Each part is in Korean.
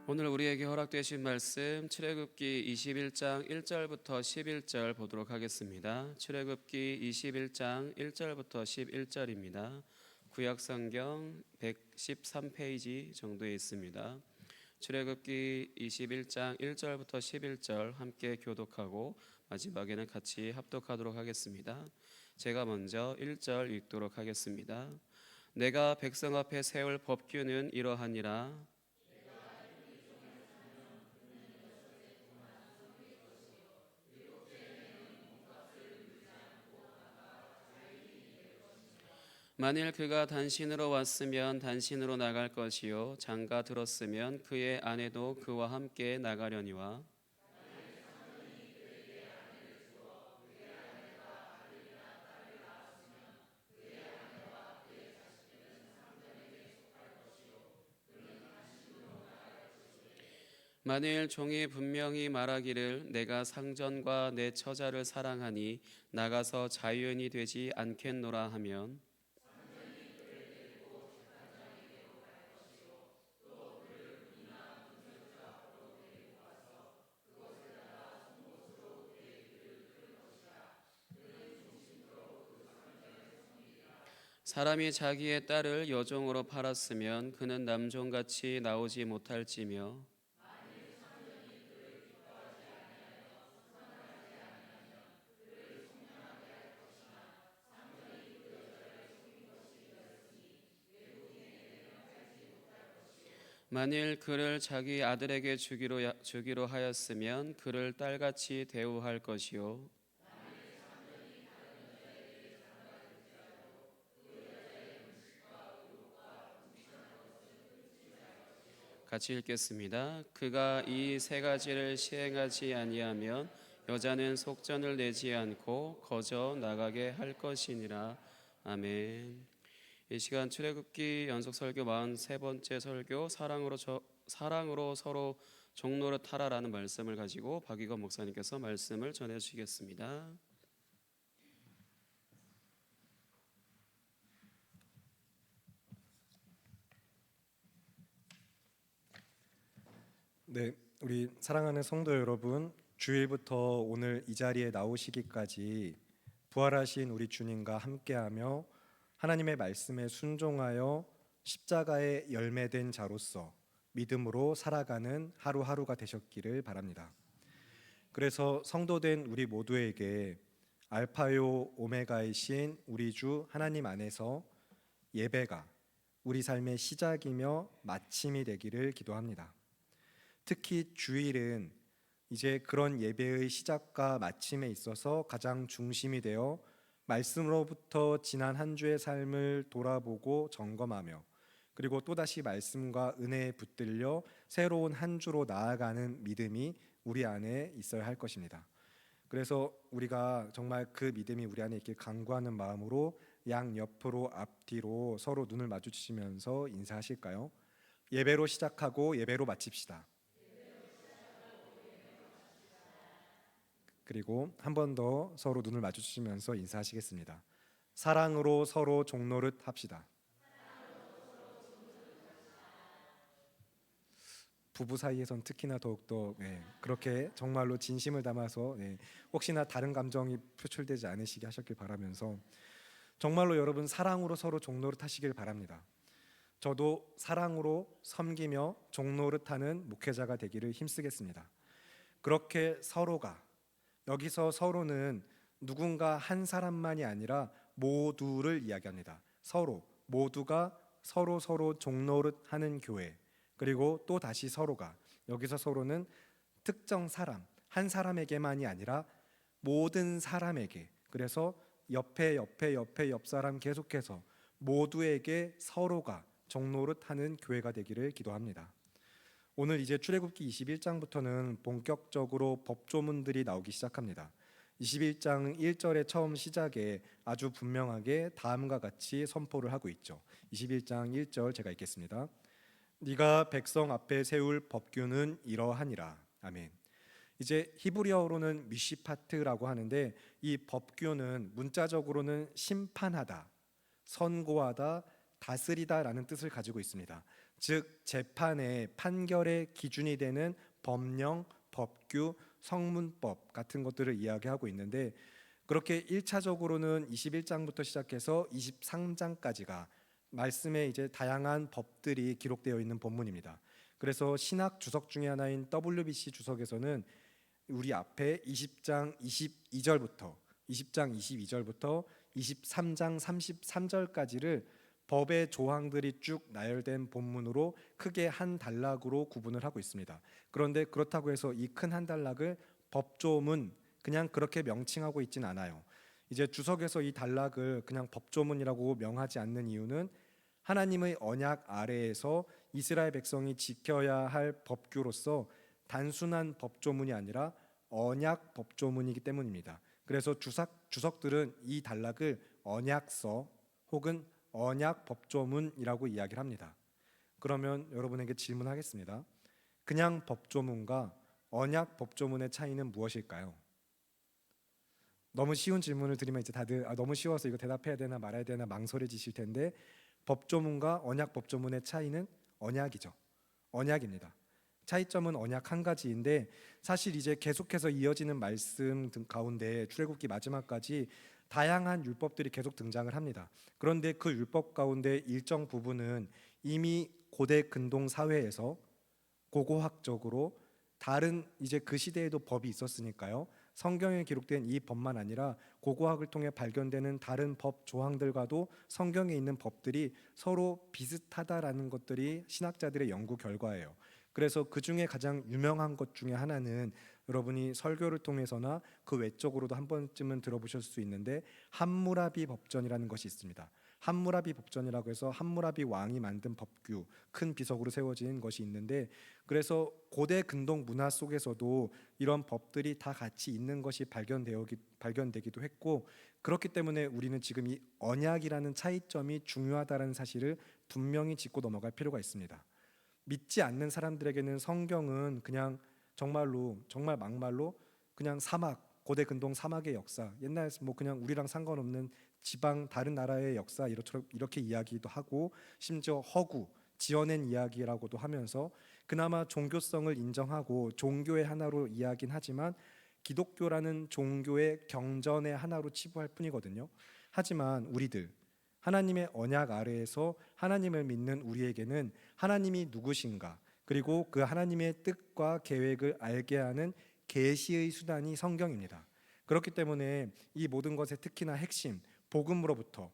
오늘 우리에게 허락되신 말씀 출애굽기 21장 1절부터 11절 보도록 하겠습니다. 출애굽기 21장 1절부터 11절입니다. 구약성경 113페이지 정도에 있습니다. 출애굽기 21장 1절부터 11절 함께 교독하고 마지막에는 같이 합독하도록 하겠습니다. 제가 먼저 1절 읽도록 하겠습니다. 내가 백성 앞에 세울 법규는 이러하니라. 만일 그가 단신으로 왔으면 단신으로 나갈 것이요 장가 들었으면 그의 아내도 그와 함께 나가려니와 만일 종이 분명히 말하기를 내가 상전과 내 처자를 사랑하니 나가서 자유인이 되지 않겠노라 하면 사람이 자기의 딸을 여종으로 팔았으면 그는 남종같이 나오지 못할지며 만일 그를 자기 아들에게 주기로 하였으면 그를 딸같이 대우할 것이요 같이 읽겠습니다. 그가 이 세 가지를 시행하지 아니하면 여자는 속전을 내지 않고 거저 나가게 할 것이니라. 아멘. 이 시간 출애굽기 연속 설교 43번째 설교 사랑으로 서로 종로를 타라라는 말씀을 가지고 박익원 목사님께서 말씀을 전해 주시겠습니다. 네, 우리 사랑하는 성도 여러분, 주일부터 오늘 이 자리에 나오시기까지 부활하신 우리 주님과 함께하며 하나님의 말씀에 순종하여 십자가의 열매된 자로서 믿음으로 살아가는 하루하루가 되셨기를 바랍니다. 그래서 성도된 우리 모두에게 알파요 오메가이신 우리 주 하나님 안에서 예배가 우리 삶의 시작이며 마침이 되기를 기도합니다. 특히 주일은 이제 그런 예배의 시작과 마침에 있어서 가장 중심이 되어 말씀으로부터 지난 한 주의 삶을 돌아보고 점검하며 그리고 또다시 말씀과 은혜에 붙들려 새로운 한 주로 나아가는 믿음이 우리 안에 있어야 할 것입니다. 그래서 우리가 정말 그 믿음이 우리 안에 있길 간구하는 마음으로 양옆으로 앞뒤로 서로 눈을 마주치면서 인사하실까요? 예배로 시작하고 예배로 마칩시다. 그리고 한 번 더 서로 눈을 마주치면서 인사하시겠습니다. 사랑으로 서로 종노릇 합시다. 부부 사이에선 특히나 더욱더 그렇게 정말로 진심을 담아서 혹시나 다른 감정이 표출되지 않으시게 하셨길 바라면서 정말로 여러분 사랑으로 서로 종노릇 하시길 바랍니다. 저도 사랑으로 섬기며 종노릇 하는 목회자가 되기를 힘쓰겠습니다. 그렇게 서로가 여기서 서로는 누군가 한 사람만이 아니라 모두를 이야기합니다. 서로 모두가 서로 종노릇 하는 교회, 그리고 또 다시 서로가 여기서 서로는 특정 사람 한 사람에게만이 아니라 모든 사람에게, 그래서 옆에 옆 사람 계속해서 모두에게 서로가 종노릇 하는 교회가 되기를 기도합니다. 오늘 이제 출애굽기 21장부터는 본격적으로 법조문들이 나오기 시작합니다. 21장 1절의 처음 시작에 아주 분명하게 다음과 같이 선포를 하고 있죠. 21장 1절 제가 읽겠습니다. 네가 백성 앞에 세울 법규는 이러하니라. 아멘. 이제 히브리어로는 미시파트라고 하는데 이 법규는 문자적으로는 심판하다, 선고하다, 다스리다라는 뜻을 가지고 있습니다. 즉 재판의 판결의 기준이 되는 법령, 법규, 성문법 같은 것들을 이야기하고 있는데, 그렇게 1차적으로는 21장부터 시작해서 23장까지가 말씀에 이제 다양한 법들이 기록되어 있는 본문입니다. 그래서 신학 주석 중에 하나인 WBC 주석에서는 우리 앞에 20장 22절부터 23장 33절까지를 법의 조항들이 쭉 나열된 본문으로 크게 한 단락으로 구분을 하고 있습니다. 그런데 그렇다고 해서 이 큰 한 단락을 법조문 그냥 그렇게 명칭하고 있진 않아요. 이제 주석에서 이 단락을 그냥 법조문이라고 명하지 않는 이유는 하나님의 언약 아래에서 이스라엘 백성이 지켜야 할 법규로서 단순한 법조문이 아니라 언약 법조문이기 때문입니다. 그래서 주석들은 이 단락을 언약서 혹은 언약 법조문이라고 이야기를 합니다. 그러면 여러분에게 질문하겠습니다. 그냥 법조문과 언약 법조문의 차이는 무엇일까요? 너무 쉬운 질문을 드리면 이제 다들 너무 쉬워서 이거 대답해야 되나 말아야 되나 망설여지실 텐데, 법조문과 언약 법조문의 차이는 언약이죠. 언약입니다. 차이점은 언약 한 가지인데, 사실 이제 계속해서 이어지는 말씀 가운데 출애굽기 마지막까지 다양한 율법들이 계속 등장을 합니다. 그런데 그 율법 가운데 일정 부분은 이미 고대 근동 사회에서 고고학적으로 다른 이제 그 시대에도 법이 있었으니까요. 성경에 기록된 이 법만 아니라 고고학을 통해 발견되는 다른 법 조항들과도 성경에 있는 법들이 서로 비슷하다라는 것들이 신학자들의 연구 결과예요. 그래서 그 중에 가장 유명한 것 중에 하나는 여러분이 설교를 통해서나 그 외적으로도 한 번쯤은 들어보실 수 있는데, 함무라비 법전이라는 것이 있습니다. 함무라비 법전이라고 해서 함무라비 왕이 만든 법규, 큰 비석으로 세워진 것이 있는데, 그래서 고대 근동 문화 속에서도 이런 법들이 다 같이 있는 것이 발견되기도 했고, 그렇기 때문에 우리는 지금 이 언약이라는 차이점이 중요하다는 사실을 분명히 짚고 넘어갈 필요가 있습니다. 믿지 않는 사람들에게는 성경은 그냥 정말 막말로 그냥 사막, 고대 근동 사막의 역사, 옛날 뭐 그냥 우리랑 상관없는 지방 다른 나라의 역사 이렇게 이야기도 하고, 심지어 허구, 지어낸 이야기라고도 하면서 그나마 종교성을 인정하고 종교의 하나로 이야기는 하지만 기독교라는 종교의 경전의 하나로 치부할 뿐이거든요. 하지만 우리들 하나님의 언약 아래에서 하나님을 믿는 우리에게는 하나님이 누구신가, 그리고 그 하나님의 뜻과 계획을 알게 하는 계시의 수단이 성경입니다. 그렇기 때문에 이 모든 것의 특히나 핵심, 복음으로부터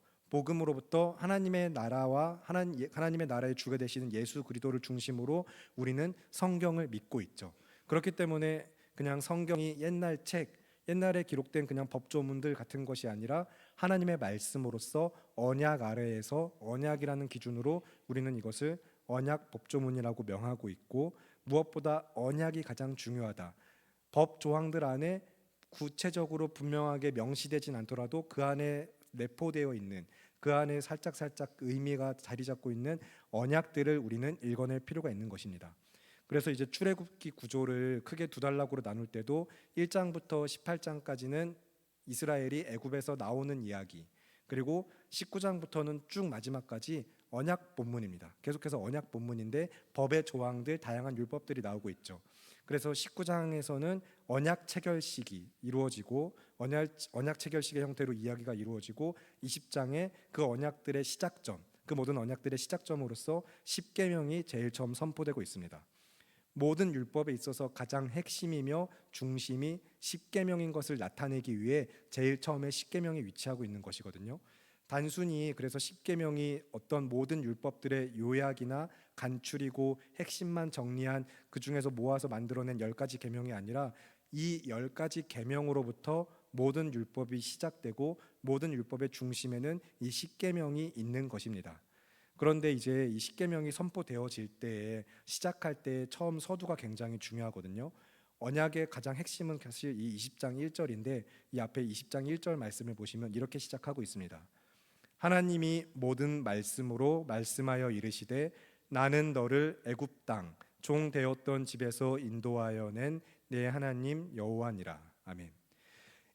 하나님의 나라와 하나님의 나라의 주가 되시는 예수 그리스도를 중심으로 우리는 성경을 믿고 있죠. 그렇기 때문에 그냥 성경이 옛날에 기록된 그냥 법조문들 같은 것이 아니라 하나님의 말씀으로서 언약 아래에서 언약이라는 기준으로 우리는 이것을 언약 법조문이라고 명하고 있고, 무엇보다 언약이 가장 중요하다. 법 조항들 안에 구체적으로 분명하게 명시되진 않더라도 그 안에 내포되어 있는, 그 안에 살짝 의미가 자리 잡고 있는 언약들을 우리는 읽어낼 필요가 있는 것입니다. 그래서 이제 출애굽기 구조를 크게 두 단락으로 나눌 때도 1장부터 18장까지는 이스라엘이 애굽에서 나오는 이야기, 그리고 19장부터는 쭉 마지막까지 언약 본문입니다. 계속해서 언약 본문인데 법의 조항들, 다양한 율법들이 나오고 있죠. 그래서 19장에서는 언약 체결식이 이루어지고 언약 체결식의 형태로 이야기가 이루어지고, 20장에 그 언약들의 시작점, 그 모든 언약들의 시작점으로서 십계명이 제일 처음 선포되고 있습니다. 모든 율법에 있어서 가장 핵심이며 중심이 십계명인 것을 나타내기 위해 제일 처음에 십계명이 위치하고 있는 것이거든요. 단순히 그래서 십계명이 어떤 모든 율법들의 요약이나 간추리고 핵심만 정리한 그 중에서 모아서 만들어낸 10가지 계명이 아니라 이 10가지 계명으로부터 모든 율법이 시작되고 모든 율법의 중심에는 이 십계명이 있는 것입니다. 그런데 이제 이 십계명이 선포되어질 때, 시작할 때 처음 서두가 굉장히 중요하거든요. 언약의 가장 핵심은 사실 이 20장 1절인데, 이 앞에 20장 1절 말씀을 보시면 이렇게 시작하고 있습니다. 하나님이 모든 말씀으로 말씀하여 이르시되 나는 너를 애굽 땅 종 되었던 집에서 인도하여 낸 내 하나님 여호와니라. 아멘.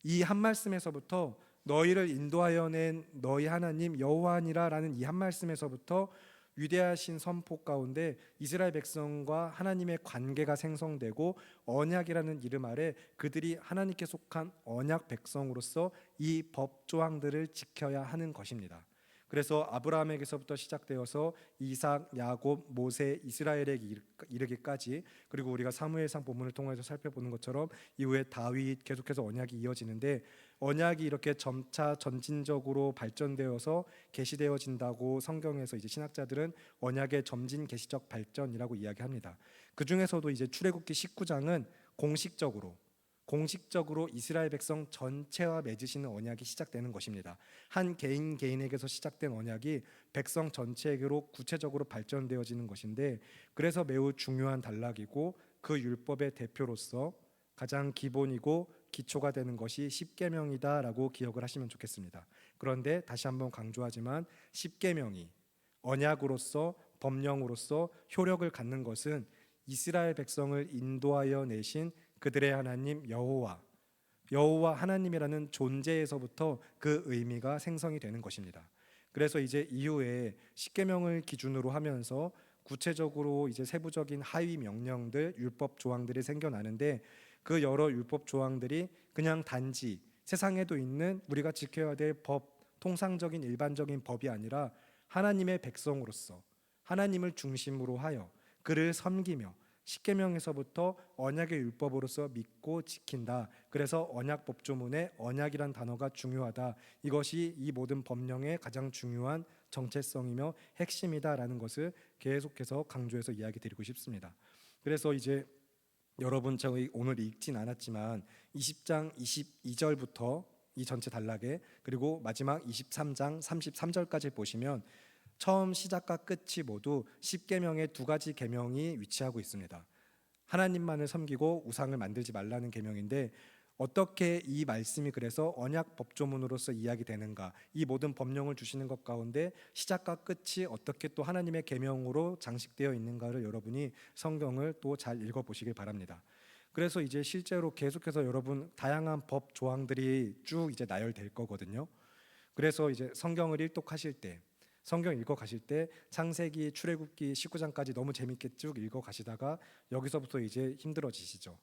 이 한 말씀에서부터 너희를 인도하여 낸 너희 하나님 여호와니라라는 이 한 말씀에서부터 위대하신 선포 가운데 이스라엘 백성과 하나님의 관계가 생성되고 언약이라는 이름 아래 그들이 하나님께 속한 언약 백성으로서 이 법 조항들을 지켜야 하는 것입니다. 그래서 아브라함에게서부터 시작되어서 이삭, 야곱, 모세, 이스라엘에게 이르기까지, 그리고 우리가 사무엘상 본문을 통해서 살펴보는 것처럼 이후에 다윗, 계속해서 언약이 이어지는데, 언약이 이렇게 점차 점진적으로 발전되어서 계시되어진다고 성경에서 이제 신학자들은 언약의 점진 계시적 발전이라고 이야기합니다. 그 중에서도 이제 출애굽기 19장은 공식적으로 이스라엘 백성 전체와 맺으시는 언약이 시작되는 것입니다. 한 개인에게서 시작된 언약이 백성 전체에게로 구체적으로 발전되어지는 것인데, 그래서 매우 중요한 단락이고 그 율법의 대표로서 가장 기본이고 기초가 되는 것이 십계명이다라고 기억을 하시면 좋겠습니다. 그런데 다시 한번 강조하지만 십계명이 언약으로서 법령으로서 효력을 갖는 것은 이스라엘 백성을 인도하여 내신 그들의 하나님 여호와 하나님이라는 존재에서부터 그 의미가 생성이 되는 것입니다. 그래서 이제 이후에 십계명을 기준으로 하면서 구체적으로 이제 세부적인 하위 명령들, 율법 조항들이 생겨나는데, 그 여러 율법 조항들이 그냥 단지 세상에도 있는 우리가 지켜야 될 법, 통상적인 일반적인 법이 아니라 하나님의 백성으로서 하나님을 중심으로 하여 그를 섬기며 십계명에서부터 언약의 율법으로서 믿고 지킨다. 그래서 언약 법조문에 언약이란 단어가 중요하다. 이것이 이 모든 법령의 가장 중요한 정체성이며 핵심이다라는 것을 계속해서 강조해서 이야기 드리고 싶습니다. 그래서 이제 여러분, 저희 오늘 읽진 않았지만 20장 22절부터 이 전체 단락에, 그리고 마지막 23장 33절까지 보시면 처음 시작과 끝이 모두 십계명의 두 가지 계명이 위치하고 있습니다. 하나님만을 섬기고 우상을 만들지 말라는 계명인데, 어떻게 이 말씀이 그래서 언약 법조문으로서 이야기되는가, 이 모든 법령을 주시는 것 가운데 시작과 끝이 어떻게 또 하나님의 계명으로 장식되어 있는가를 여러분이 성경을 또 잘 읽어보시길 바랍니다. 그래서 이제 실제로 계속해서 여러분 다양한 법 조항들이 쭉 이제 나열될 거거든요. 그래서 이제 성경을 일독하실 때, 성경 읽어 가실 때 창세기, 출애굽기, 19장까지 너무 재밌게 쭉 읽어 가시다가 여기서부터 이제 힘들어지시죠.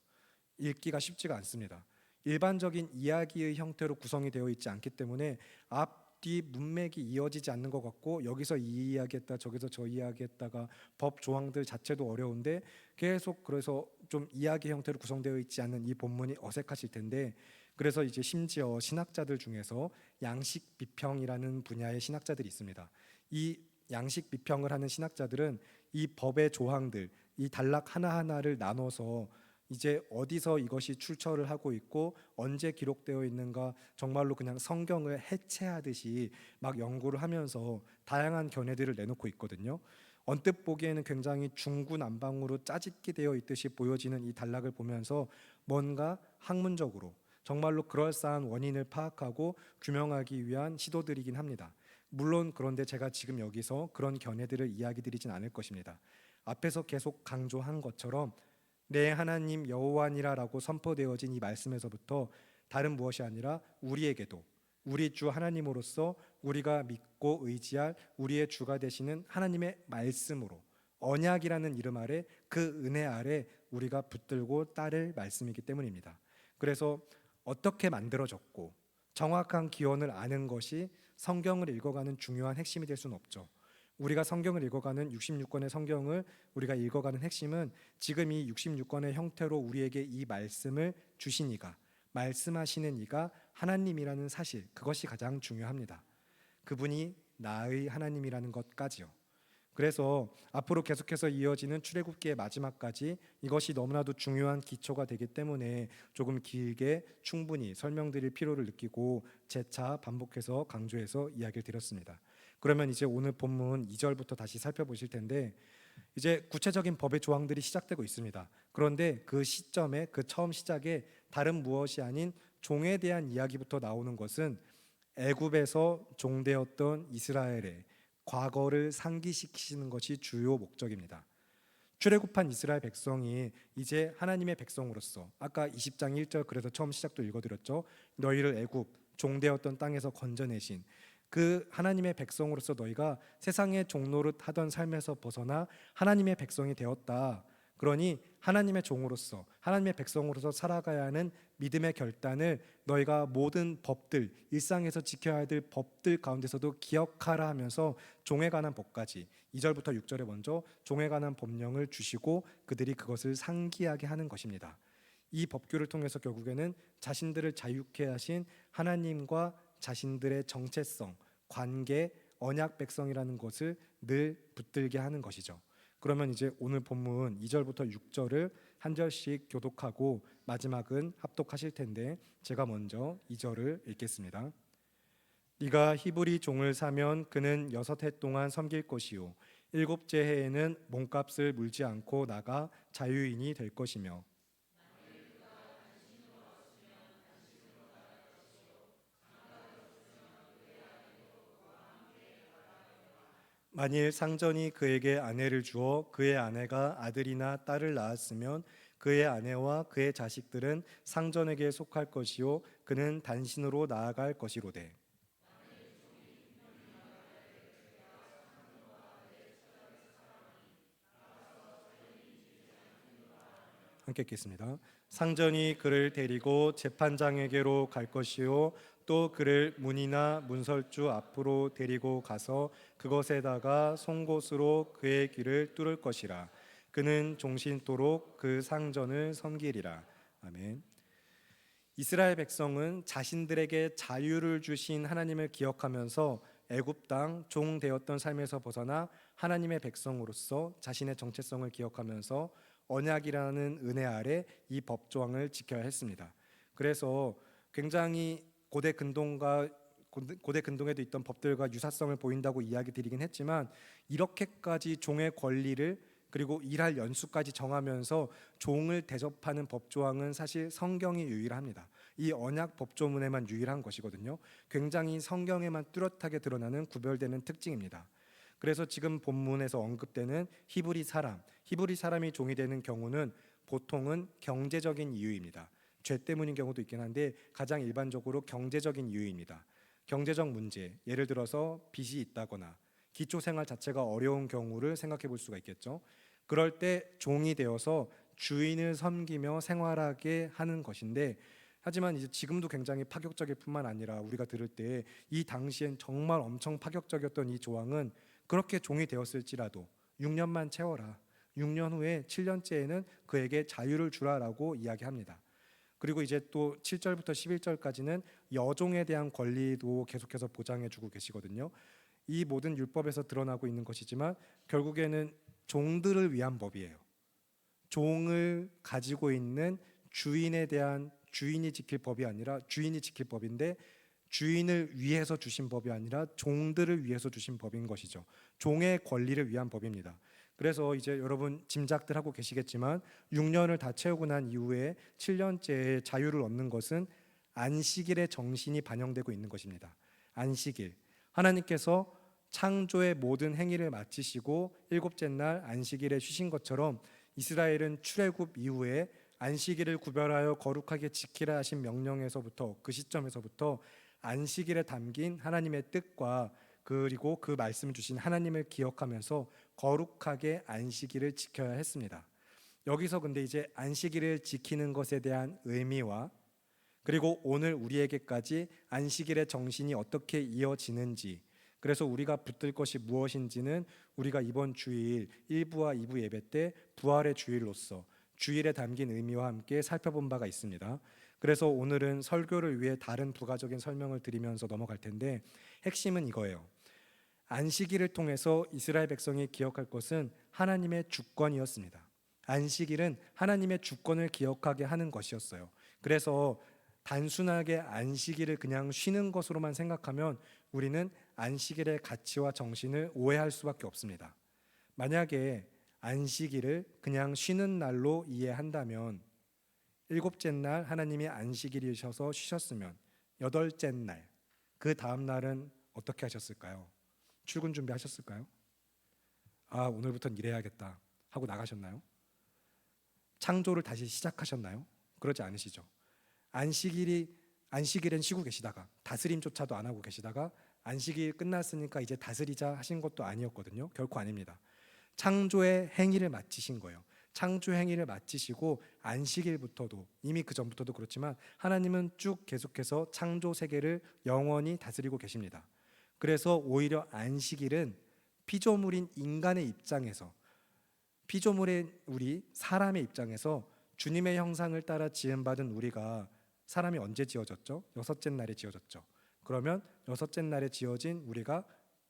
읽기가 쉽지가 않습니다. 일반적인 이야기의 형태로 구성이 되어 있지 않기 때문에 앞뒤 문맥이 이어지지 않는 것 같고, 여기서 이 이야기했다 저기서 저 이야기했다가 법 조항들 자체도 어려운데 계속, 그래서 좀 이야기 형태로 구성되어 있지 않은 이 본문이 어색하실 텐데, 그래서 이제 심지어 신학자들 중에서 양식 비평이라는 분야의 신학자들이 있습니다. 이 양식 비평을 하는 신학자들은 이 법의 조항들, 이 단락 하나하나를 나눠서 이제 어디서 이것이 출처를 하고 있고 언제 기록되어 있는가, 정말로 그냥 성경을 해체하듯이 막 연구를 하면서 다양한 견해들을 내놓고 있거든요. 언뜻 보기에는 굉장히 중구난방으로 짜집기 되어 있듯이 보여지는 이 단락을 보면서 뭔가 학문적으로 정말로 그럴싸한 원인을 파악하고 규명하기 위한 시도들이긴 합니다. 물론 그런데 제가 지금 여기서 그런 견해들을 이야기 드리진 않을 것입니다. 앞에서 계속 강조한 것처럼 내 하나님 여호와니라라고 선포되어진 이 말씀에서부터 다른 무엇이 아니라 우리에게도 우리 주 하나님으로서 우리가 믿고 의지할 우리의 주가 되시는 하나님의 말씀으로, 언약이라는 이름 아래, 그 은혜 아래 우리가 붙들고 따를 말씀이기 때문입니다. 그래서 어떻게 만들어졌고 정확한 기원을 아는 것이 성경을 읽어가는 중요한 핵심이 될 수는 없죠. 우리가 성경을 읽어가는 66권의 성경을 우리가 읽어가는 핵심은 지금 이 66권의 형태로 우리에게 이 말씀을 주신 이가, 말씀하시는 이가 하나님이라는 사실, 그것이 가장 중요합니다. 그분이 나의 하나님이라는 것까지요. 그래서 앞으로 계속해서 이어지는 출애굽기의 마지막까지 이것이 너무나도 중요한 기초가 되기 때문에 조금 길게 충분히 설명드릴 필요를 느끼고 재차 반복해서 강조해서 이야기를 드렸습니다. 그러면 이제 오늘 본문 2절부터 다시 살펴보실 텐데, 이제 구체적인 법의 조항들이 시작되고 있습니다. 그런데 그 시점에, 그 처음 시작에 다른 무엇이 아닌 종에 대한 이야기부터 나오는 것은 애굽에서 종되었던 이스라엘의 과거를 상기시키시는 것이 주요 목적입니다. 출애굽한 이스라엘 백성이 이제 하나님의 백성으로서, 아까 20장 1절 그래서 처음 시작도 읽어드렸죠. 너희를 애굽 종되었던 땅에서 건져내신 그 하나님의 백성으로서 너희가 세상의 종노릇 하던 삶에서 벗어나 하나님의 백성이 되었다. 그러니 하나님의 종으로서 하나님의 백성으로서 살아가야 하는 믿음의 결단을 너희가 모든 법들, 일상에서 지켜야 될 법들 가운데서도 기억하라 하면서 종에 관한 법까지 2절부터 6절에 먼저 종에 관한 법령을 주시고 그들이 그것을 상기하게 하는 것입니다. 이 법규를 통해서 결국에는 자신들을 자유케 하신 하나님과 자신들의 정체성, 관계, 언약 백성이라는 것을 늘 붙들게 하는 것이죠. 그러면 이제 오늘 본문 2절부터 6절을 한 절씩 교독하고 마지막은 합독하실 텐데 제가 먼저 2절을 읽겠습니다. 네가 히브리 종을 사면 그는 6해 동안 섬길 것이요 7째 해에는 몸값을 물지 않고 나가 자유인이 될 것이며 만일 상전이 그에게 아내를 주어 그의 아내가 아들이나 딸을 낳았으면 그의 아내와 그의 자식들은 상전에게 속할 것이요 그는 단신으로 나아갈 것이로되. 함께 읽겠습니다. 상전이 그를 데리고 재판장에게로 갈 것이요 또 그를 문이나 문설주 앞으로 데리고 가서 그것에다가 송곳으로 그의 귀를 뚫을 것이라. 그는 종신토록 그 상전을 섬기리라. 아멘. 이스라엘 백성은 자신들에게 자유를 주신 하나님을 기억하면서 애굽 땅 종 되었던 삶에서 벗어나 하나님의 백성으로서 자신의 정체성을 기억하면서 언약이라는 은혜 아래 이 법조항을 지켜야 했습니다. 그래서 굉장히 고대 근동에도 있던 법들과 유사성을 보인다고 이야기 드리긴 했지만 이렇게까지 종의 권리를 그리고 일할 연수까지 정하면서 종을 대접하는 법조항은 사실 성경이 유일합니다. 이 언약 법조문에만 유일한 것이거든요. 굉장히 성경에만 뚜렷하게 드러나는 구별되는 특징입니다. 그래서 지금 본문에서 언급되는 히브리 사람이 종이 되는 경우는 보통은 경제적인 이유입니다. 죄 때문인 경우도 있긴 한데 가장 일반적으로 경제적인 이유입니다. 경제적 문제, 예를 들어서 빚이 있다거나 기초 생활 자체가 어려운 경우를 생각해 볼 수가 있겠죠. 그럴 때 종이 되어서 주인을 섬기며 생활하게 하는 것인데 하지만 이제 지금도 굉장히 파격적일 뿐만 아니라 우리가 들을 때 이 당시엔 정말 엄청 파격적이었던 이 조항은 그렇게 종이 되었을지라도 6년만 채워라. 6년 후에 7년째에는 그에게 자유를 주라라고 이야기합니다. 그리고 이제 또 7절부터 11절까지는 여종에 대한 권리도 계속해서 보장해 주고 계시거든요. 이 모든 율법에서 드러나고 있는 것이지만 결국에는 종들을 위한 법이에요. 종을 가지고 있는 주인에 대한 주인이 지킬 법이 아니라 주인이 지킬 법인데 주인을 위해서 주신 법이 아니라 종들을 위해서 주신 법인 것이죠. 종의 권리를 위한 법입니다. 그래서 이제 여러분 짐작들 하고 계시겠지만 6년을 다 채우고 난 이후에 7년째에 자유를 얻는 것은 안식일의 정신이 반영되고 있는 것입니다. 안식일. 하나님께서 창조의 모든 행위를 마치시고 7째 날 안식일에 쉬신 것처럼 이스라엘은 출애굽 이후에 안식일을 구별하여 거룩하게 지키라 하신 명령에서부터 그 시점에서부터 안식일에 담긴 하나님의 뜻과 그리고 그 말씀 주신 하나님을 기억하면서 거룩하게 안식일을 지켜야 했습니다. 여기서 근데 이제 안식일을 지키는 것에 대한 의미와 그리고 오늘 우리에게까지 안식일의 정신이 어떻게 이어지는지 그래서 우리가 붙들 것이 무엇인지는 우리가 이번 주일 1부와 2부 예배 때 부활의 주일로서 주일에 담긴 의미와 함께 살펴본 바가 있습니다. 그래서 오늘은 설교를 위해 다른 부가적인 설명을 드리면서 넘어갈 텐데 핵심은 이거예요. 안식일을 통해서 이스라엘 백성이 기억할 것은 하나님의 주권이었습니다. 안식일은 하나님의 주권을 기억하게 하는 것이었어요. 그래서 단순하게 안식일을 그냥 쉬는 것으로만 생각하면 우리는 안식일의 가치와 정신을 오해할 수밖에 없습니다. 만약에 안식일을 그냥 쉬는 날로 이해한다면 7째 날 하나님이 안식일이셔서 쉬셨으면 8째 날, 그 다음 날은 어떻게 하셨을까요? 출근 준비하셨을까요? 아, 오늘부터는 일해야겠다 하고 나가셨나요? 창조를 다시 시작하셨나요? 그러지 않으시죠. 안식일은 쉬고 계시다가 다스림조차도 안 하고 계시다가 안식일 끝났으니까 이제 다스리자 하신 것도 아니었거든요. 결코 아닙니다. 창조의 행위를 마치신 거예요. 창조 행위를 마치시고 안식일부터도, 이미 그 전부터도 그렇지만 하나님은 쭉 계속해서 창조 세계를 영원히 다스리고 계십니다. 그래서 오히려 안식일은 피조물인 인간의 입장에서, 피조물인 우리 사람의 입장에서 주님의 형상을 따라 지음받은 우리가, 사람이 언제 지어졌죠? 여섯째 날에 지어졌죠. 그러면 여섯째 날에 지어진 우리가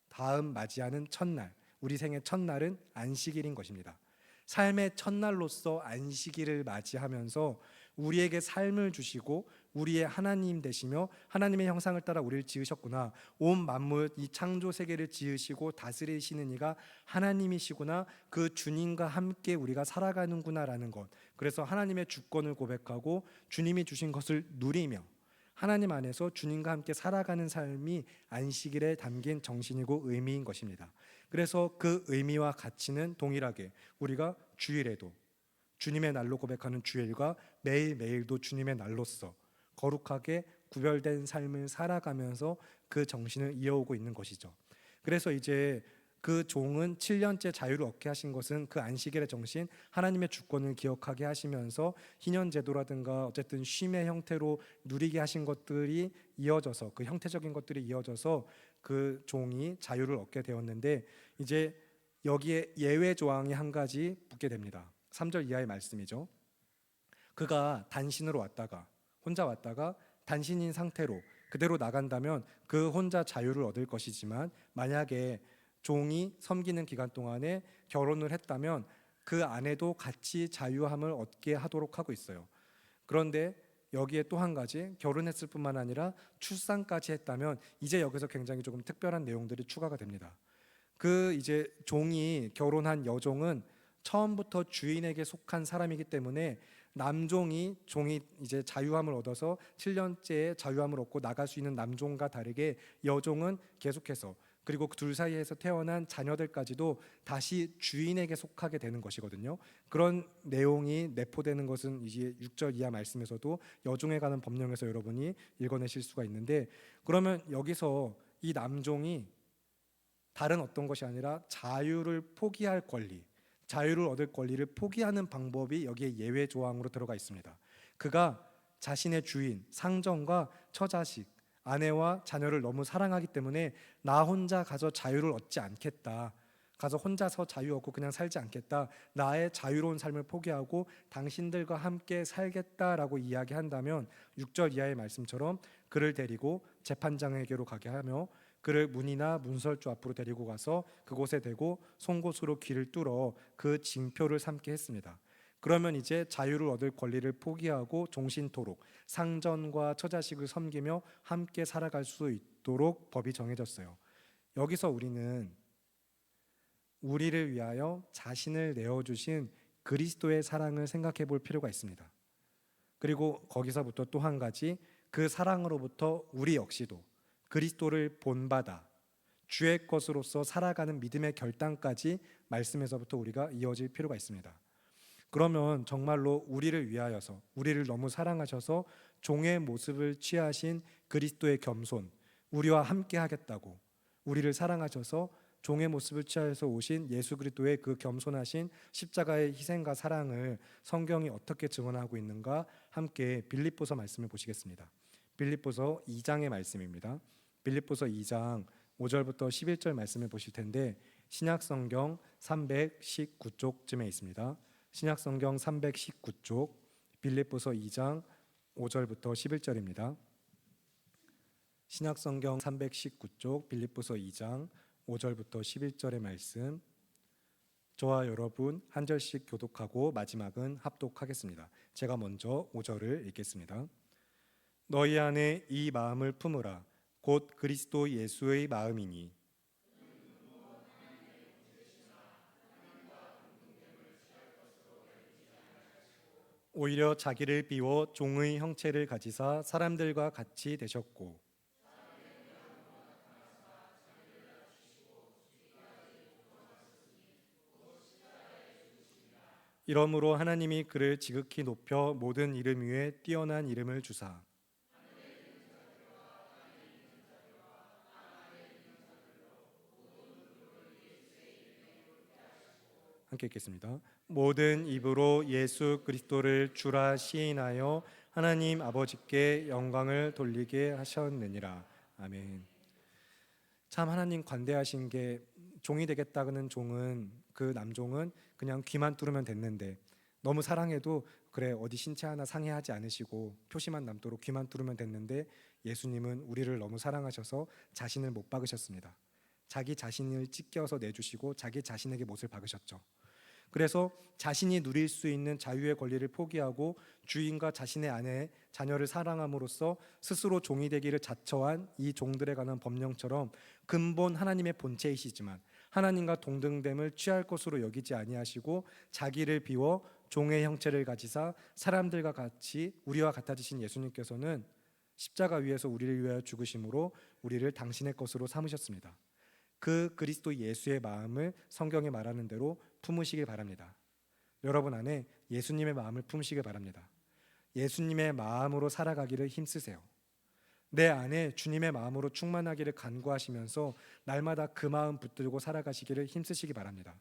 다음 맞이하는 첫날, 우리 생의 첫날은 안식일인 것입니다. 삶의 첫날로서 안식일을 맞이하면서 우리에게 삶을 주시고 우리의 하나님 되시며 하나님의 형상을 따라 우리를 지으셨구나, 온 만물 이 창조 세계를 지으시고 다스리시는 이가 하나님이시구나, 그 주님과 함께 우리가 살아가는구나라는 것, 그래서 하나님의 주권을 고백하고 주님이 주신 것을 누리며 하나님 안에서 주님과 함께 살아가는 삶이 안식일에 담긴 정신이고 의미인 것입니다. 그래서 그 의미와 가치는 동일하게 우리가 주일에도 주님의 날로 고백하는 주일과 매일매일도 주님의 날로서 거룩하게 구별된 삶을 살아가면서 그 정신을 이어오고 있는 것이죠. 그래서 이제 그 종은 7년째 자유를 얻게 하신 것은 그 안식일의 정신, 하나님의 주권을 기억하게 하시면서 희년제도라든가 어쨌든 쉼의 형태로 누리게 하신 것들이 이어져서, 그 형태적인 것들이 이어져서 그 종이 자유를 얻게 되었는데, 이제 여기에 예외 조항이 한 가지 붙게 됩니다. 3절 이하의 말씀이죠. 그가 단신으로 왔다가, 혼자 왔다가 단신인 상태로 그대로 나간다면 그 혼자 자유를 얻을 것이지만, 만약에 종이 섬기는 기간 동안에 결혼을 했다면 그 아내도 같이 자유함을 얻게 하도록 하고 있어요. 그런데 여기에 또 한 가지, 결혼했을 뿐만 아니라 출산까지 했다면 이제 여기서 굉장히 조금 특별한 내용들이 추가가 됩니다. 그 이제 종이 결혼한 여종은 처음부터 주인에게 속한 사람이기 때문에 남종이, 종이 이제 자유함을 얻어서 7년째에 자유함을 얻고 나갈 수 있는 남종과 다르게 여종은 계속해서, 그리고 그 둘 사이에서 태어난 자녀들까지도 다시 주인에게 속하게 되는 것이거든요. 그런 내용이 내포되는 것은 이제 6절 이하 말씀에서도 여종에 관한 법령에서 여러분이 읽어내실 수가 있는데, 그러면 여기서 이 남종이 다른 어떤 것이 아니라 자유를 포기할 권리, 자유를 얻을 권리를 포기하는 방법이 여기에 예외 조항으로 들어가 있습니다. 그가 자신의 주인, 상정과 처자식, 아내와 자녀를 너무 사랑하기 때문에 나 혼자 가서 자유를 얻지 않겠다, 가서 혼자서 자유 얻고 그냥 살지 않겠다, 나의 자유로운 삶을 포기하고 당신들과 함께 살겠다라고 이야기한다면 6절 이하의 말씀처럼 그를 데리고 재판장에게로 가게 하며 그를 문이나 문설주 앞으로 데리고 가서 그곳에 대고 송곳으로 귀를 뚫어 그 징표를 삼게 했습니다. 그러면 이제 자유를 얻을 권리를 포기하고 종신토록 상전과 처자식을 섬기며 함께 살아갈 수 있도록 법이 정해졌어요. 여기서 우리는 우리를 위하여 자신을 내어주신 그리스도의 사랑을 생각해 볼 필요가 있습니다. 그리고 거기서부터 또 한 가지, 그 사랑으로부터 우리 역시도 그리스도를 본받아 주의 것으로서 살아가는 믿음의 결단까지 말씀에서부터 우리가 이어질 필요가 있습니다. 그러면 정말로 우리를 위하여서, 우리를 너무 사랑하셔서 종의 모습을 취하신 그리스도의 겸손, 우리와 함께 하겠다고 우리를 사랑하셔서 종의 모습을 취하여서 오신 예수 그리스도의 그 겸손하신 십자가의 희생과 사랑을 성경이 어떻게 증언하고 있는가, 함께 빌립보서 말씀을 보시겠습니다. 빌립보서 2장의 말씀입니다. 빌립보서 2장 5절부터 11절 말씀을 보실 텐데, 신약성경 319쪽쯤에 있습니다. 신약성경 319쪽 빌립보서 2장 5절부터 11절입니다. 신약성경 319쪽 빌립보서 2장 5절부터 11절의 말씀, 저와 여러분 한 절씩 교독하고 마지막은 합독하겠습니다. 제가 먼저 5절을 읽겠습니다. 너희 안에 이 마음을 품으라. 곧 그리스도 예수의 마음이니 오히려 자기를 비워 종의 형체를 가지사 사람들과 같이 되셨고 이러므로 하나님이 그를 지극히 높여 모든 이름 위에 뛰어난 이름을 주사 함께 읽겠습니다. 모든 입으로 예수 그리스도를 주라 시인하여 하나님 아버지께 영광을 돌리게 하셨느니라. 아멘. 참 하나님 관대하신 게 종이 되겠다는 종은 그 남종은 그냥 귀만 뚫으면 됐는데 너무 사랑해도 그래 어디 신체 하나 상해하지 않으시고 표시만 남도록 귀만 뚫으면 됐는데 예수님은 우리를 너무 사랑하셔서 자신을 못 박으셨습니다. 자기 자신을 찢겨서 내주시고 자기 자신에게 못을 박으셨죠. 그래서 자신이 누릴 수 있는 자유의 권리를 포기하고 주인과 자신의 아내, 자녀를 사랑함으로써 스스로 종이 되기를 자처한 이 종들에 관한 법령처럼 근본 하나님의 본체이시지만 하나님과 동등됨을 취할 것으로 여기지 아니하시고 자기를 비워 종의 형체를 가지사 사람들과 같이 우리와 같아지신 예수님께서는 십자가 위에서 우리를 위하여 죽으심으로 우리를 당신의 것으로 삼으셨습니다. 그 그리스도 예수의 마음을 성경에 말하는 대로 품으시길 바랍니다. 여러분 안에 예수님의 마음을 품으시길 바랍니다. 예수님의 마음으로 살아가기를 힘쓰세요. 내 안에 주님의 마음으로 충만하기를 간구하시면서 날마다 그 마음 붙들고 살아가시기를 힘쓰시기 바랍니다.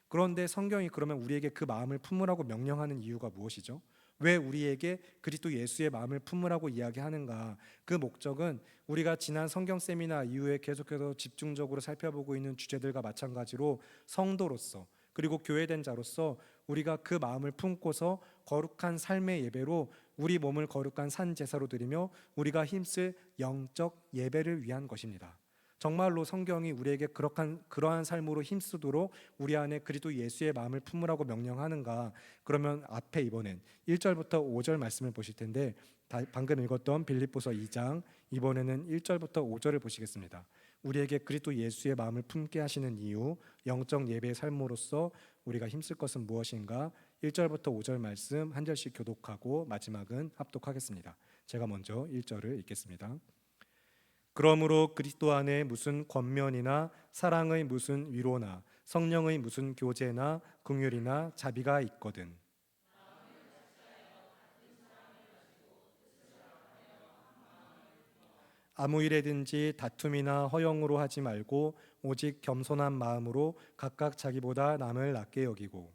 그런데 성경이 그러면 우리에게 그 마음을 품으라고 명령하는 이유가 무엇이죠? 왜 우리에게 그리스도 예수의 마음을 품으라고 이야기하는가? 그 목적은 우리가 지난 성경 세미나 이후에 계속해서 집중적으로 살펴보고 있는 주제들과 마찬가지로 성도로서 그리고 교회된 자로서 우리가 그 마음을 품고서 거룩한 삶의 예배로 우리 몸을 거룩한 산 제사로 드리며 우리가 힘쓸 영적 예배를 위한 것입니다. 정말로 성경이 우리에게 그러한 삶으로 힘쓰도록 우리 안에 그리스도 예수의 마음을 품으라고 명령하는가? 그러면 앞에 이번엔 1절부터 5절 말씀을 보실 텐데 방금 읽었던 빌립보서 2장 이번에는 1절부터 5절을 보시겠습니다. 우리에게 그리스도 예수의 마음을 품게 하시는 이유, 영적 예배의 삶으로서 우리가 힘쓸 것은 무엇인가? 1절부터 5절 말씀 한 절씩 교독하고 마지막은 합독하겠습니다. 제가 먼저 1절을 읽겠습니다. 그러므로 그리스도 안에 무슨 권면이나 사랑의 무슨 위로나 성령의 무슨 교제나 긍휼이나 자비가 있거든 아무 일에든지 다툼이나 허영으로 하지 말고 오직 겸손한 마음으로 각각 자기보다 남을 낮게 여기고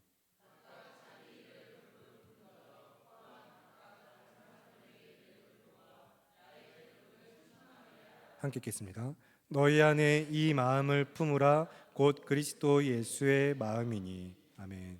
함께 읽겠습니다. 너희 안에 이 마음을 품으라 곧 그리스도 예수의 마음이니. 아멘.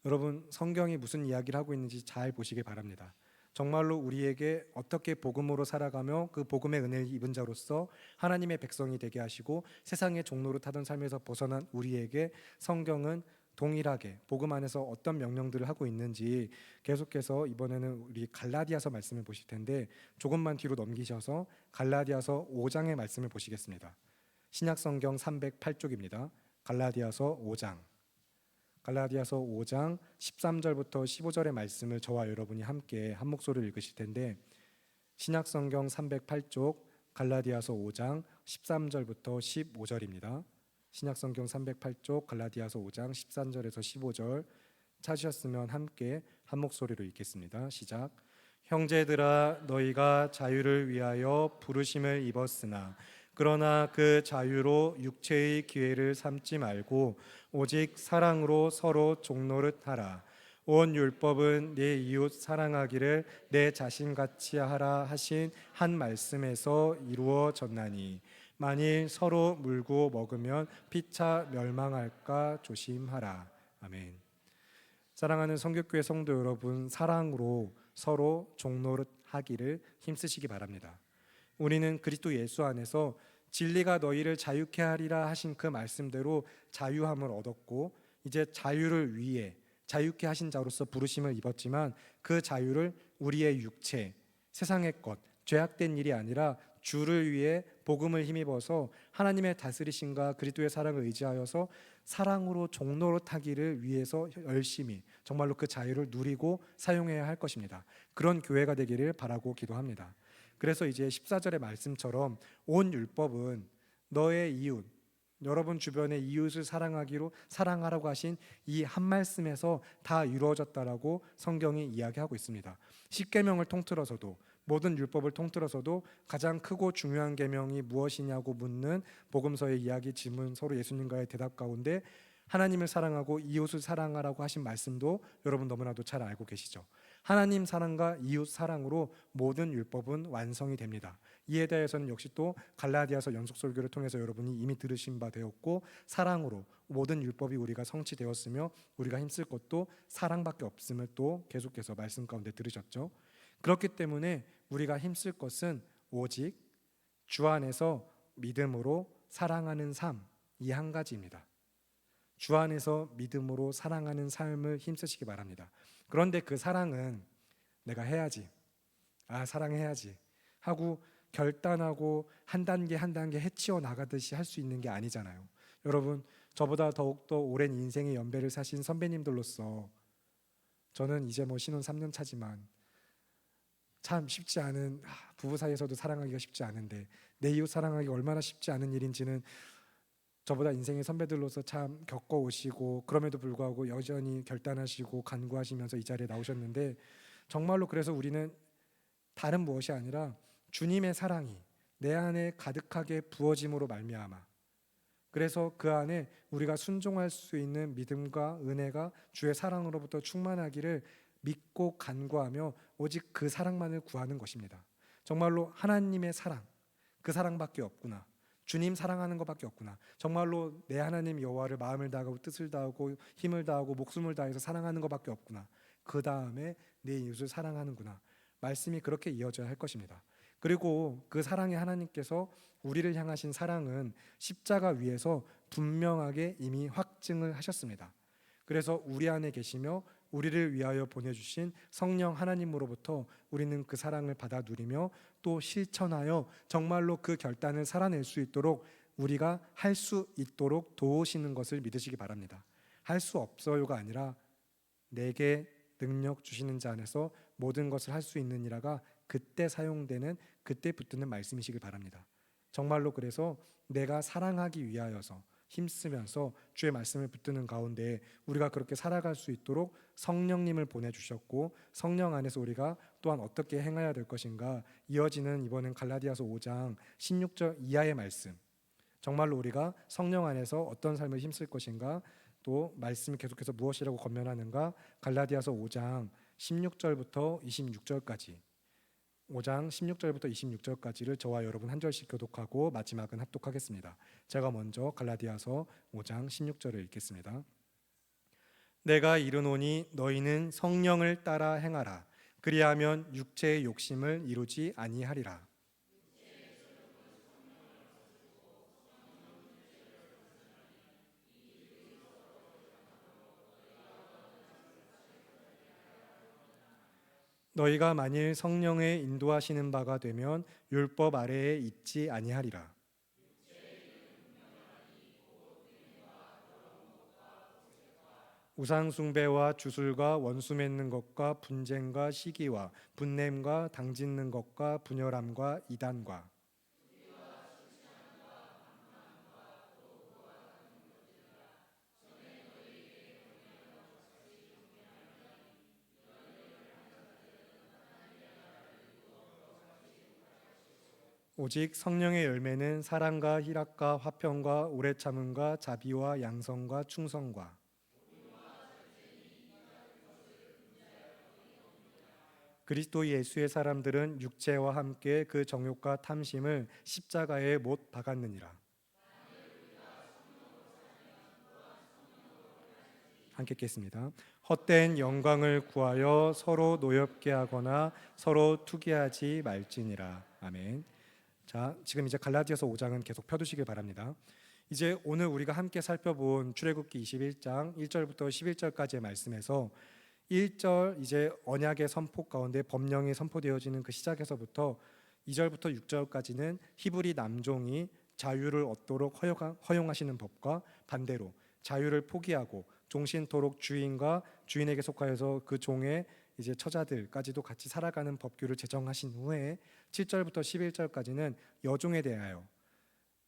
여러분 성경이 무슨 이야기를 하고 있는지 잘 보시길 바랍니다. 정말로 우리에게 어떻게 복음으로 살아가며 그 복음의 은혜를 입은 자로서 하나님의 백성이 되게 하시고 세상의 종로를 타던 삶에서 벗어난 우리에게 성경은 동일하게 복음 안에서 어떤 명령들을 하고 있는지 계속해서 이번에는 우리 갈라디아서 말씀을 보실 텐데 조금만 뒤로 넘기셔서 갈라디아서 5장의 말씀을 보시겠습니다. 신약 성경 308쪽입니다. 갈라디아서 5장 13절부터 15절의 말씀을 저와 여러분이 함께 한 목소리를 읽으실 텐데 신약 성경 308쪽 갈라디아서 5장 13절부터 15절입니다. 신약 성경 308쪽 갈라디아서 5장 13절에서 15절 찾으셨으면 함께 한 목소리로 읽겠습니다. 시작. 형제들아 너희가 자유를 위하여 부르심을 입었으나 그러나 그 자유로 육체의 기회를 삼지 말고 오직 사랑으로 서로 종노릇 하라. 온 율법은 내 이웃 사랑하기를 내 자신같이 하라 하신 한 말씀에서 이루어졌나니 만일 서로 물고 먹으면 피차 멸망할까 조심하라. 아멘. 사랑하는 성교교회 성도 여러분, 사랑으로 서로 종노릇 하기를 힘쓰시기 바랍니다. 우리는 그리스도 예수 안에서 진리가 너희를 자유케 하리라 하신 그 말씀대로 자유함을 얻었고 이제 자유를 위해 자유케 하신 자로서 부르심을 입었지만 그 자유를 우리의 육체, 세상의 것, 죄악된 일이 아니라 주를 위해 복음을 힘입어서 하나님의 다스리심과 그리스도의 사랑을 의지하여서 사랑으로 종노릇하기를 위해서 열심히 정말로 그 자유를 누리고 사용해야 할 것입니다. 그런 교회가 되기를 바라고 기도합니다. 그래서 이제 14절의 말씀처럼 온 율법은 너의 이웃, 여러분 주변의 이웃을 사랑하라고 하신 이 한 말씀에서 다 이루어졌다라고 성경이 이야기하고 있습니다. 10계명을 통틀어서도 모든 율법을 통틀어서도 가장 크고 중요한 계명이 무엇이냐고 묻는 복음서의 이야기 질문 서로 예수님과의 대답 가운데 하나님을 사랑하고 이웃을 사랑하라고 하신 말씀도 여러분 너무나도 잘 알고 계시죠. 하나님 사랑과 이웃 사랑으로 모든 율법은 완성이 됩니다. 이에 대해서는 역시 또 갈라디아서 연속 설교를 통해서 여러분이 이미 들으신 바 되었고, 사랑으로 모든 율법이 우리가 성취되었으며 우리가 힘쓸 것도 사랑밖에 없음을 또 계속해서 말씀 가운데 들으셨죠. 그렇기 때문에 우리가 힘쓸 것은 오직 주 안에서 믿음으로 사랑하는 삶, 이 한 가지입니다. 주 안에서 믿음으로 사랑하는 삶을 힘쓰시기 바랍니다. 그런데 그 사랑은 내가 해야지, 사랑해야지 하고 결단하고 한 단계 한 단계 해치워 나가듯이 할 수 있는 게 아니잖아요. 여러분, 저보다 더욱더 오랜 인생의 연배를 사신 선배님들로서 저는 이제 신혼 3년 차지만 참 쉽지 않은, 부부 사이에서도 사랑하기가 쉽지 않은데 내 이웃 사랑하기가 얼마나 쉽지 않은 일인지는 저보다 인생의 선배들로서 참 겪어오시고, 그럼에도 불구하고 여전히 결단하시고 간구하시면서 이 자리에 나오셨는데, 정말로 그래서 우리는 다른 무엇이 아니라 주님의 사랑이 내 안에 가득하게 부어짐으로 말미암아, 그래서 그 안에 우리가 순종할 수 있는 믿음과 은혜가 주의 사랑으로부터 충만하기를 믿고 간구하며 오직 그 사랑만을 구하는 것입니다. 정말로 하나님의 사랑, 그 사랑밖에 없구나, 주님 사랑하는 것밖에 없구나, 정말로 내 하나님 여호와를 마음을 다하고 뜻을 다하고 힘을 다하고 목숨을 다해서 사랑하는 것밖에 없구나, 그 다음에 내 이웃을 사랑하는구나, 말씀이 그렇게 이어져야 할 것입니다. 그리고 그 사랑의 하나님께서 우리를 향하신 사랑은 십자가 위에서 분명하게 이미 확증을 하셨습니다. 그래서 우리 안에 계시며 우리를 위하여 보내주신 성령 하나님으로부터 우리는 그 사랑을 받아 누리며 또 실천하여 정말로 그 결단을 살아낼 수 있도록 우리가 할 수 있도록 도우시는 것을 믿으시기 바랍니다. 할 수 없어요가 아니라 내게 능력 주시는 자 안에서 모든 것을 할 수 있느니라가 그때 사용되는, 그때 붙드는 말씀이시길 바랍니다. 정말로 그래서 내가 사랑하기 위하여서 힘쓰면서 주의 말씀을 붙드는 가운데 우리가 그렇게 살아갈 수 있도록 성령님을 보내주셨고, 성령 안에서 우리가 또한 어떻게 행해야 될 것인가, 이어지는 이번엔 갈라디아서 5장 16절 이하의 말씀, 정말로 우리가 성령 안에서 어떤 삶을 힘쓸 것인가, 또 말씀이 계속해서 무엇이라고 권면하는가, 갈라디아서 5장 16절부터 26절까지, 5장 16절부터 26절까지를 저와 여러분 한 절씩 교독하고 마지막은 합독하겠습니다. 제가 먼저 갈라디아서 5장 16절을 읽겠습니다. 내가 이르노니 너희는 성령을 따라 행하라. 그리하면 육체의 욕심을 이루지 아니하리라. 너희가 만일 성령의 인도하시는 바가 되면 율법 아래에 있지 아니하리라. 우상 숭배와 주술과 원수 맺는 것과 분쟁과 시기와 분냄과 당짓는 것과 분열함과 이단과 오직 성령의 열매는 사랑과 희락과 화평과 오래 참음과 자비와 양성과 충성과 그리스도 예수의 사람들은 육체와 함께 그 정욕과 탐심을 십자가에 못 박았느니라. 함께 읽겠습니다. 헛된 영광을 구하여 서로 노엽게 하거나 서로 투기하지 말지니라. 아멘. 자, 지금 이제 갈라디아서 5장은 계속 펴두시길 바랍니다. 이제 오늘 우리가 함께 살펴본 출애굽기 21장 1절부터 11절까지의 말씀에서 1절 이제 언약의 선포 가운데 법령이 선포되어지는 그 시작에서부터 2절부터 6절까지는 히브리 남종이 자유를 얻도록 허용하시는 법과 반대로 자유를 포기하고 종신토록 주인과 주인에게 속하여서 그 종의 이제 처자들까지도 같이 살아가는 법규를 제정하신 후에 7절부터 11절까지는 여종에 대하여,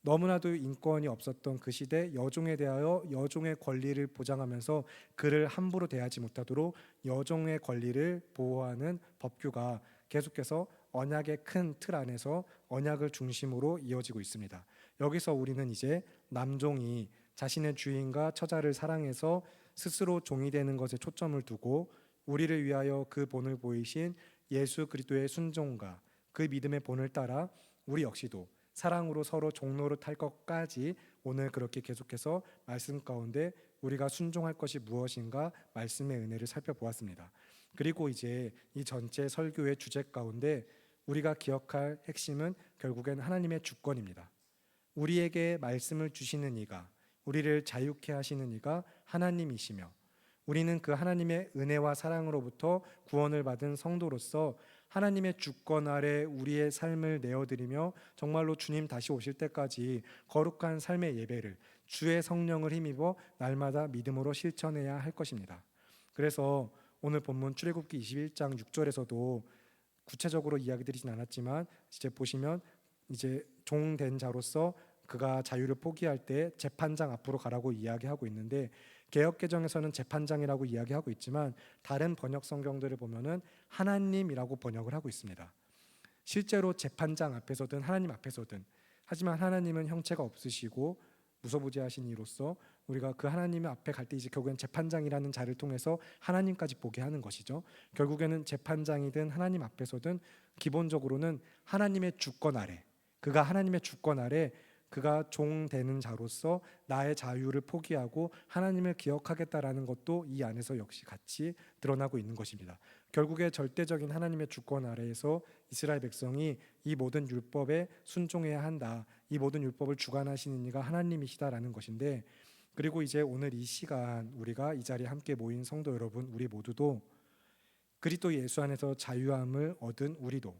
너무나도 인권이 없었던 그 시대 여종에 대하여 여종의 권리를 보장하면서 그를 함부로 대하지 못하도록 여종의 권리를 보호하는 법규가 계속해서 언약의 큰 틀 안에서 언약을 중심으로 이어지고 있습니다. 여기서 우리는 이제 남종이 자신의 주인과 처자를 사랑해서 스스로 종이 되는 것에 초점을 두고 우리를 위하여 그 본을 보이신 예수 그리스도의 순종과 그 믿음의 본을 따라 우리 역시도 사랑으로 서로 종노릇할 것까지 오늘 그렇게 계속해서 말씀 가운데 우리가 순종할 것이 무엇인가 말씀의 은혜를 살펴보았습니다. 그리고 이제 이 전체 설교의 주제 가운데 우리가 기억할 핵심은 결국엔 하나님의 주권입니다. 우리에게 말씀을 주시는 이가, 우리를 자유케 하시는 이가 하나님이시며 우리는 그 하나님의 은혜와 사랑으로부터 구원을 받은 성도로서 하나님의 주권 아래 우리의 삶을 내어드리며 정말로 주님 다시 오실 때까지 거룩한 삶의 예배를 주의 성령을 힘입어 날마다 믿음으로 실천해야 할 것입니다. 그래서 오늘 본문 출애굽기 21장 6절에서도 구체적으로 이야기 드리진 않았지만 이제 보시면 이제 종된 자로서 그가 자유를 포기할 때 재판장 앞으로 가라고 이야기하고 있는데 개역개정에서는 재판장이라고 이야기하고 있지만 다른 번역 성경들을 보면은 하나님이라고 번역을 하고 있습니다. 실제로 재판장 앞에서든 하나님 앞에서든 하지만 하나님은 형체가 없으시고 무소부재하신 이로써 우리가 그 하나님 앞에 갈 때 이제 결국엔 재판장이라는 자를 통해서 하나님까지 보게 하는 것이죠. 결국에는 재판장이든 하나님 앞에서든 기본적으로는 하나님의 주권 아래 그가 하나님의 주권 아래 그가 종 되는 자로서 나의 자유를 포기하고 하나님을 기억하겠다라는 것도 이 안에서 역시 같이 드러나고 있는 것입니다. 결국에 절대적인 하나님의 주권 아래에서 이스라엘 백성이 이 모든 율법에 순종해야 한다. 이 모든 율법을 주관하시는 이가 하나님이시다라는 것인데 그리고 이제 오늘 이 시간 우리가 이 자리에 함께 모인 성도 여러분 우리 모두도 그리스도 예수 안에서 자유함을 얻은 우리도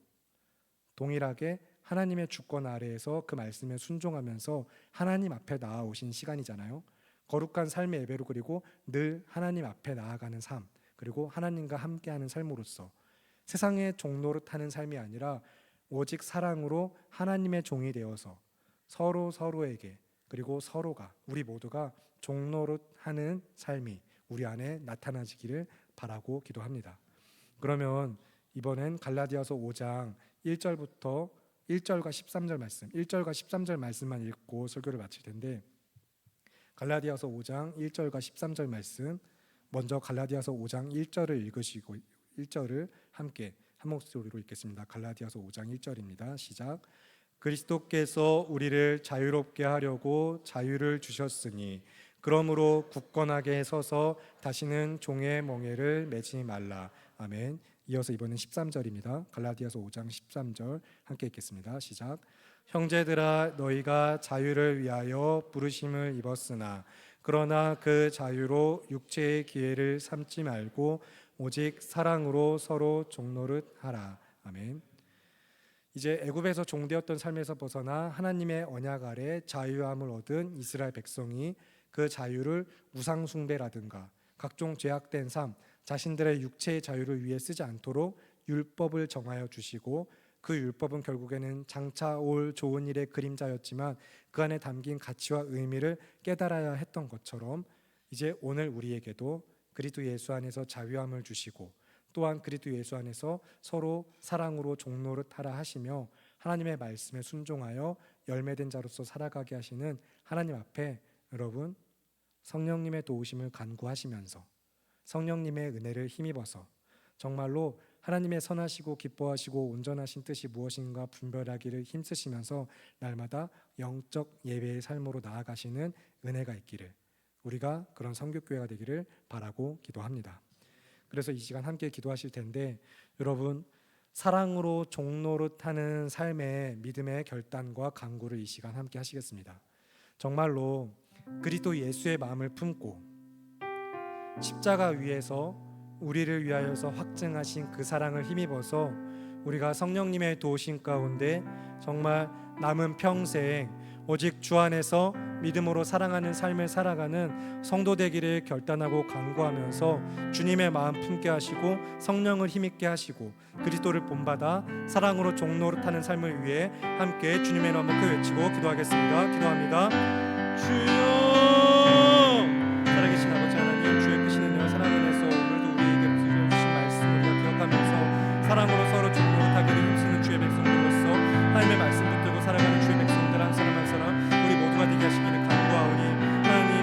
동일하게 하나님의 주권 아래에서 그 말씀에 순종하면서 하나님 앞에 나아오신 시간이잖아요. 거룩한 삶의 예배로 그리고 늘 하나님 앞에 나아가는 삶 그리고 하나님과 함께하는 삶으로서 세상의 종노릇하는 삶이 아니라 오직 사랑으로 하나님의 종이 되어서 서로에게 그리고 서로가 우리 모두가 종노릇하는 삶이 우리 안에 나타나지기를 바라고 기도합니다. 그러면 이번엔 갈라디아서 5장 1절부터 1절과 13절 말씀 1절과 13절 말씀만 읽고 설교를 마칠 텐데 갈라디아서 5장 1절과 13절 말씀 먼저 갈라디아서 5장 1절을 읽으시고 1절을 함께 한 목소리로 읽겠습니다. 갈라디아서 5장 1절입니다. 시작. 그리스도께서 우리를 자유롭게 하려고 자유를 주셨으니 그러므로 굳건하게 서서 다시는 종의 멍에를 매지 말라. 아멘. 이어서 이번엔 13절입니다. 갈라디아서 5장 13절 함께 읽겠습니다. 시작. 형제들아 너희가 자유를 위하여 부르심을 입었으나 그러나 그 자유로 육체의 기회를 삼지 말고 오직 사랑으로 서로 종노릇하라. 아멘. 이제 애굽에서 종되었던 삶에서 벗어나 하나님의 언약 아래 자유함을 얻은 이스라엘 백성이 그 자유를 우상 숭배라든가 각종 죄악된 삶 자신들의 육체의 자유를 위해 쓰지 않도록 율법을 정하여 주시고 그 율법은 결국에는 장차 올 좋은 일의 그림자였지만 그 안에 담긴 가치와 의미를 깨달아야 했던 것처럼 이제 오늘 우리에게도 그리스도 예수 안에서 자유함을 주시고 또한 그리스도 예수 안에서 서로 사랑으로 종노릇하라 하시며 하나님의 말씀에 순종하여 열매된 자로서 살아가게 하시는 하나님 앞에 여러분 성령님의 도우심을 간구하시면서 성령님의 은혜를 힘입어서 정말로 하나님의 선하시고 기뻐하시고 온전하신 뜻이 무엇인가 분별하기를 힘쓰시면서 날마다 영적 예배의 삶으로 나아가시는 은혜가 있기를 우리가 그런 성교교회가 되기를 바라고 기도합니다. 그래서 이 시간 함께 기도하실 텐데 여러분 사랑으로 종노릇하는 삶의 믿음의 결단과 간구를 이 시간 함께 하시겠습니다. 정말로 그리스도 예수의 마음을 품고 십자가 위에서 우리를 위하여서 확증하신 그 사랑을 힘입어서 우리가 성령님의 도우심 가운데 정말 남은 평생 오직 주 안에서 믿음으로 사랑하는 삶을 살아가는 성도 되기를 결단하고 간구하면서 주님의 마음 품게 하시고 성령을 힘있게 하시고 그리스도를 본받아 사랑으로 종노릇하는 삶을 위해 함께 주님의 이름을 크게 외치고 기도하겠습니다. 기도합니다. 주여 살아계신 아버지 하나님 주의 크신 은혜와 사랑 안에서 오늘도 우리에게 주신 말씀을 우리가 기억하면서 사랑으로 서로 종노릇하기를 힘쓰는 주의 백성들로서 하나님의 말씀 붙들고 살아가는 주의 백성들 한 사람 한 사람 우리 모두가 되게 하시기를 간구하오니 하나님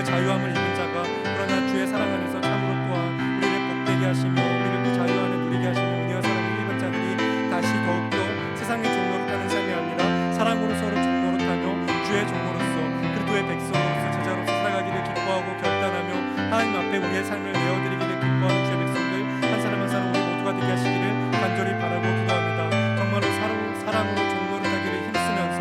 자유함을 입은 자가 그러나 주의 사랑 안에서 참으로 또한 우리를 복되게 하시며 우리를 그 자유 안에 누리게 하시며 은혜와 사랑을 입은 자들이 다시 더욱더 세상의 종로로 타는 삶이 아니라 사랑으로 서로 종로로 타며 주의 종로로서 그리스도의 백성으로서 제자로서 살아가기를 기뻐하고 결단하며 하나님 앞에 우리의 삶을 내어드리기를 기뻐하는 주의 백성들 한 사람 한 사람 우리 모두가 되게 하시기를 간절히 바라고 기도합니다. 정말로 사랑으로 종로를 타기를 힘쓰면서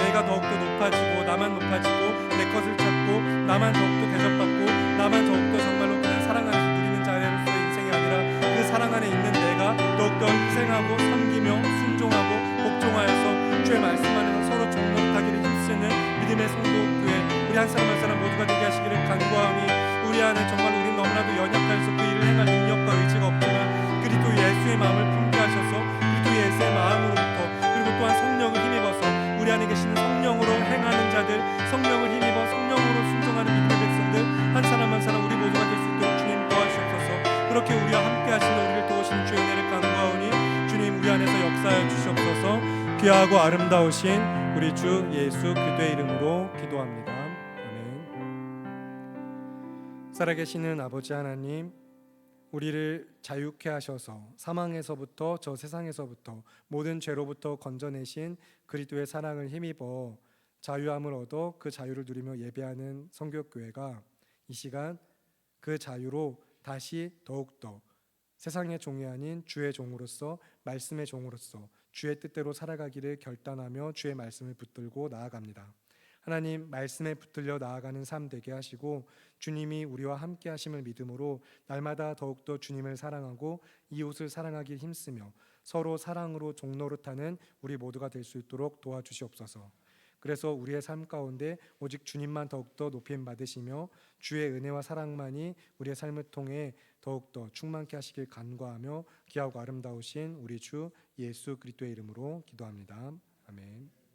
내가 더욱더 높아지고 나만 높아지고 내 것을 찾고 나만 더욱더 대접받고 나만 더욱더 정말로 그냥 사랑 안에서 누리는 자로서의 인생이 아니라 그 사랑 안에 있는 내가 더욱더 희생하고 섬기며 순종하고 복종하여서 주의 말씀 안에서 서로 종로를 타기를 힘쓰는 믿음의 성도교회 우리 한 사람 한 사람 모두가 되게 하시기를 간구하오니 우리 안에 정말 우린 너무나도 연약하여서 그 일을 행할 능력과 의지가 없지만 그리스도 예수의 마음을 품게 하셔서 그리스도 예수의 마음으로부터 그리고 또한 성령을 힘입어서 우리 안에 계시는 성령으로 행하는 자들 성령을 힘입어 성령으로 순종하는 믿음의 백성들 한 사람 한 사람 우리 모두가 될 수 있도록 주님 도와주옵소서. 그렇게 우리와 함께 하시는 우리를 도우시는 주의 은혜를 간구하오니 주님 우리 안에서 역사하여 주시옵소서. 귀하고 아름다우신 우리 주 예수 그리스도의 이름으로 기도합니다. 아멘. 살아계시는 아버지 하나님, 우리를 자유케 하셔서 사망에서부터 저 세상에서부터 모든 죄로부터 건져내신 그리스도의 사랑을 힘입어 자유함을 얻어 그 자유를 누리며 예배하는 성교교회가 이 시간 그 자유로 다시 더욱더 세상의 종이 아닌 주의 종으로서 말씀의 종으로서 주의 뜻대로 살아가기를 결단하며 주의 말씀을 붙들고 나아갑니다. 하나님, 말씀에 붙들려 나아가는 삶 되게 하시고 주님이 우리와 함께 하심을 믿음으로 날마다 더욱더 주님을 사랑하고 이웃을 사랑하기 힘쓰며 서로 사랑으로 종노릇하는 우리 모두가 될 수 있도록 도와주시옵소서. 그래서 우리의 삶 가운데 오직 주님만 더욱더 높임 받으시며 주의 은혜와 사랑만이 우리의 삶을 통해 더욱더 충만케 하시길 간구하며 귀하고 아름다우신 우리 주 예수 그리스도의 이름으로 기도합니다. 아멘.